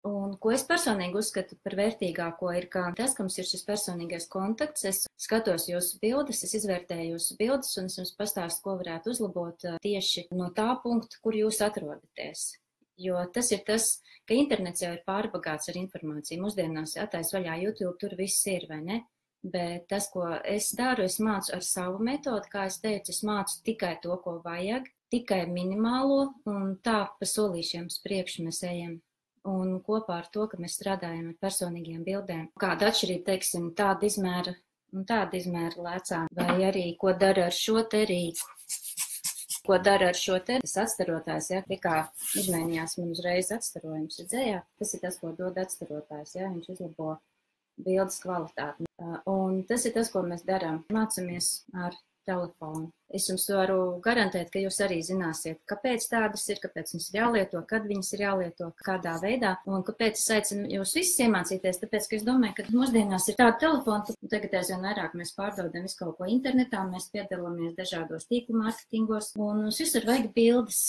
Un ko es personīgi uzskatu par vērtīgāko ir, ka tas, ka mums ir šis personīgais kontakts, es skatos jūsu bildes, es izvērtēju jūsu bildes un es jums pastāstu, ko varētu uzlabot tieši no tā punkta, kur jūs atrodaties. Jo tas ir tas, ka internets jau ir pārbagāts ar informāciju. Mūsdienās attais vaļā YouTube, tur viss ir, vai ne? Bet tas, ko es daru, es mācu ar savu metodu, kā es teicu, es mācu tikai to, ko vajag, tikai minimālo, un tā pa solīšiem uz priekšu mēs ejam. Un kopā ar to, ka mēs strādājam ar personīgiem bildēm, kāda atšķirība, teiksim, tāda izmēra un tāda izmēra lēcām, vai arī, ko dara ar šo te rīku. Ko dara ar šo te, tas atstarotājs, ja, tikā izmēņījās man uzreiz atstarojums redzējā, tas ir tas, ko dod atstarotājs, ja, viņš uzlabo bildes kvalitāti. Un tas ir tas, ko mēs darām, mācamies ar telefonu. Es jums varu garantēt, ka jūs arī zināsiet, kāpēc tādas ir, kāpēc viņas ir jālieto, kad viņas ir jālieto, kādā veidā, un kāpēc es aicinu jūs visus iemācīties, tāpēc, ka es domāju, ka mūsdienās ir tāda telefona, tagad aizvien vairāk mēs pārdodam visu kaut ko internetā, mēs piedalāmies dažādos tīklu mārketingos, un mums visur vajag bildes.